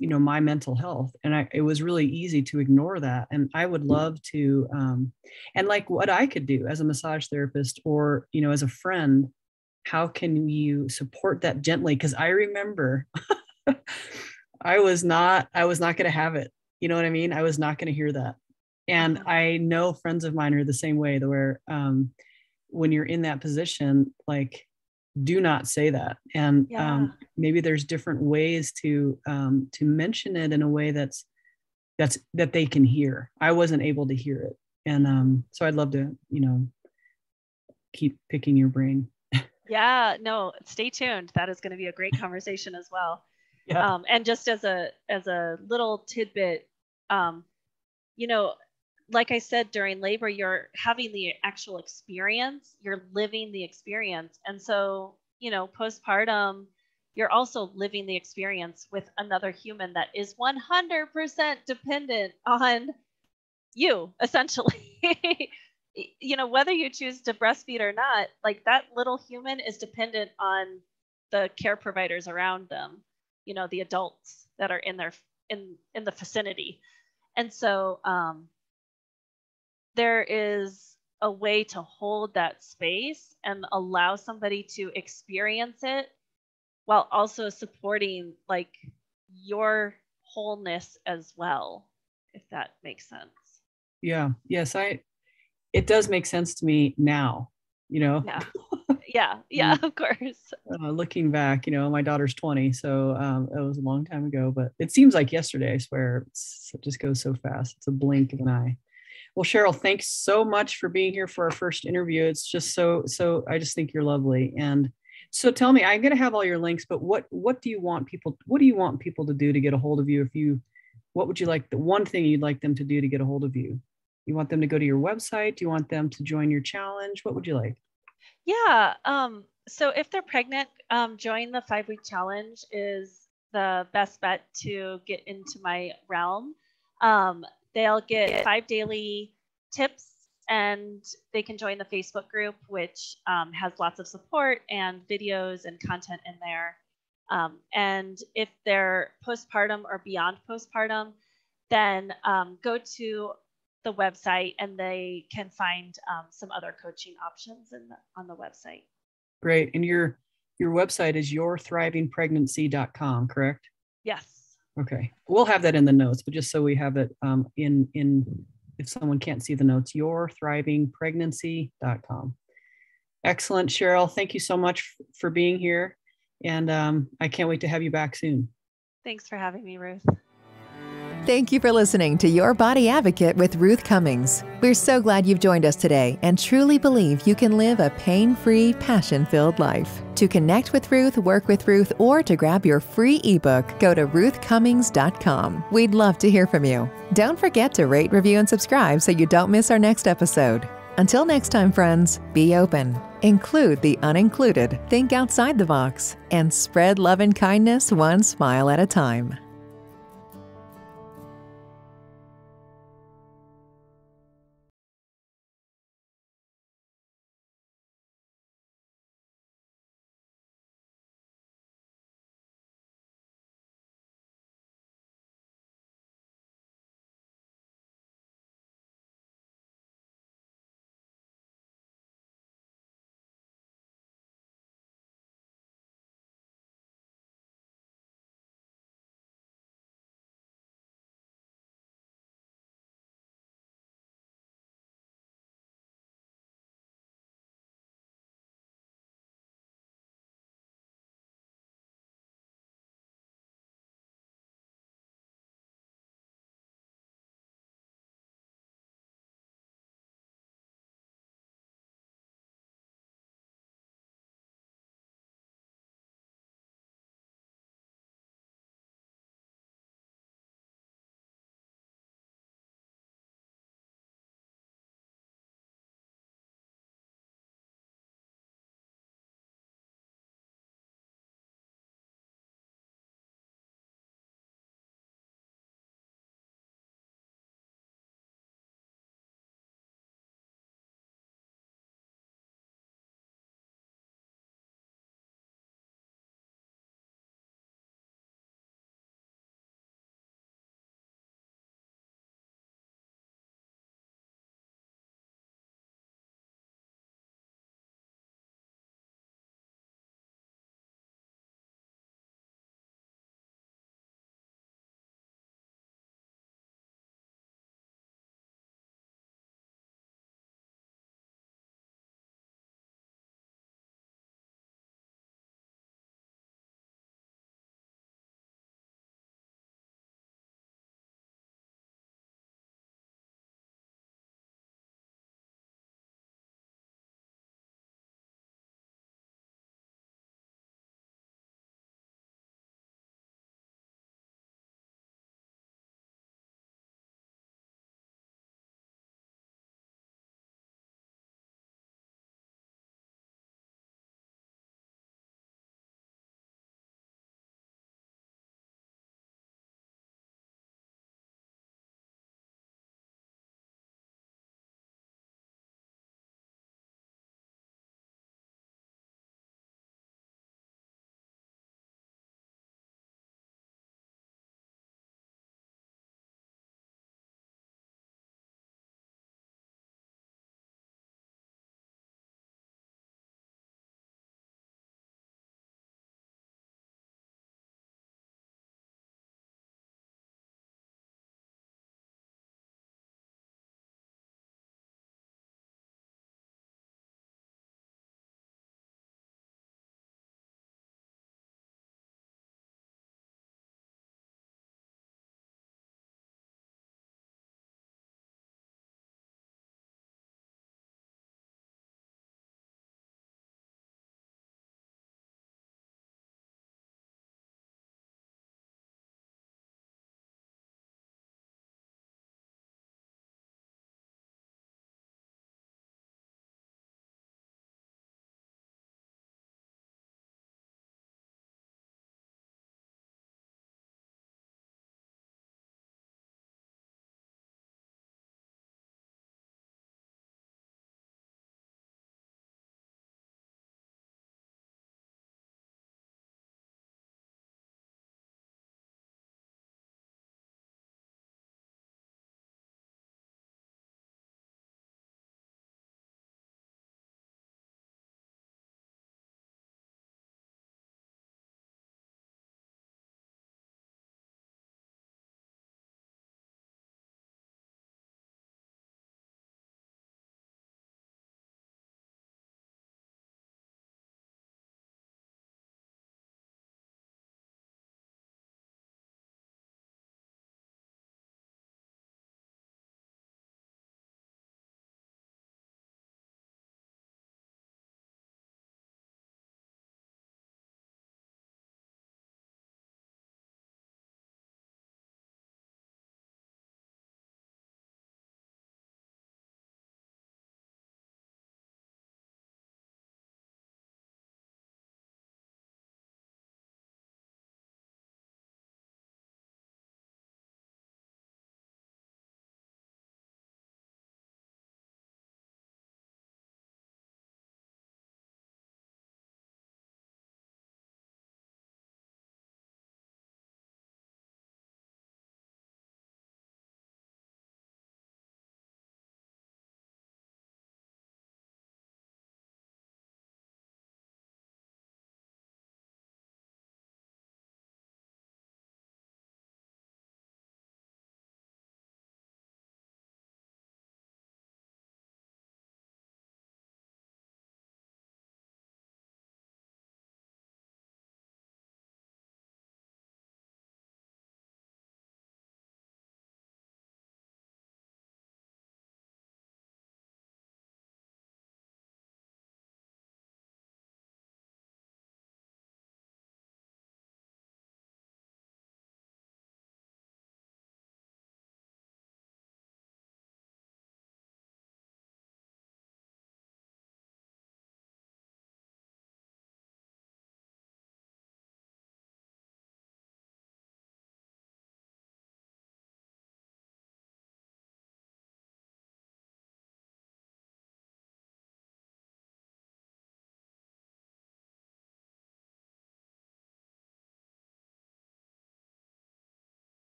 my mental health. And it was really easy to ignore that. And I would love to, and like what I could do as a massage therapist or, as a friend, how can you support that gently? Cause I remember I was not going to have it. You know what I mean? I was not going to hear that. And I know friends of mine are the same way, where when you're in that position, like, do not say that. And maybe there's different ways to mention it in a way that they can hear. I wasn't able to hear it. And so I'd love to, keep picking your brain. Yeah, no, stay tuned. That is going to be a great conversation as well. Yeah. And just as a little tidbit, like I said, during labor, you're having the actual experience, you're living the experience. And so, postpartum, you're also living the experience with another human that is 100% dependent on you, essentially. Whether you choose to breastfeed or not, like, that little human is dependent on the care providers around them, the adults that are in the vicinity. And so there is a way to hold that space and allow somebody to experience it while also supporting, like, your wholeness as well, if that makes sense. Yeah. Yes. It does make sense to me now, Yeah, of course. Looking back, my daughter's 20, so it was a long time ago, but it seems like yesterday. I swear, it just goes so fast. It's a blink of an eye. Well, Cheryl, thanks so much for being here for our first interview. It's just so, I just think you're lovely. And so tell me, I'm going to have all your links, but what do you want people to do to get a hold of you? What would you like, the one thing you'd like them to do to get a hold of you? You want them to go to your website? Do you want them to join your challenge? What would you like? Yeah. So if they're pregnant, join the 5-week challenge is the best bet to get into my realm. They'll get 5 daily tips, and they can join the Facebook group, which has lots of support and videos and content in there. And if they're postpartum or beyond postpartum, then go to the website and they can find some other coaching options on the website. Great. And your website is yourthrivingpregnancy.com, correct? Yes. Okay. We'll have that in the notes, but just so we have it in if someone can't see the notes, yourthrivingpregnancy.com. Excellent, Cheryl. Thank you so much for being here. And I can't wait to have you back soon. Thanks for having me, Ruth. Thank you for listening to Your Body Advocate with Ruth Cummings. We're so glad you've joined us today and truly believe you can live a pain-free, passion-filled life. To connect with Ruth, work with Ruth, or to grab your free ebook, go to ruthcummings.com. We'd love to hear from you. Don't forget to rate, review, and subscribe so you don't miss our next episode. Until next time, friends, be open, include the unincluded, think outside the box, and spread love and kindness one smile at a time.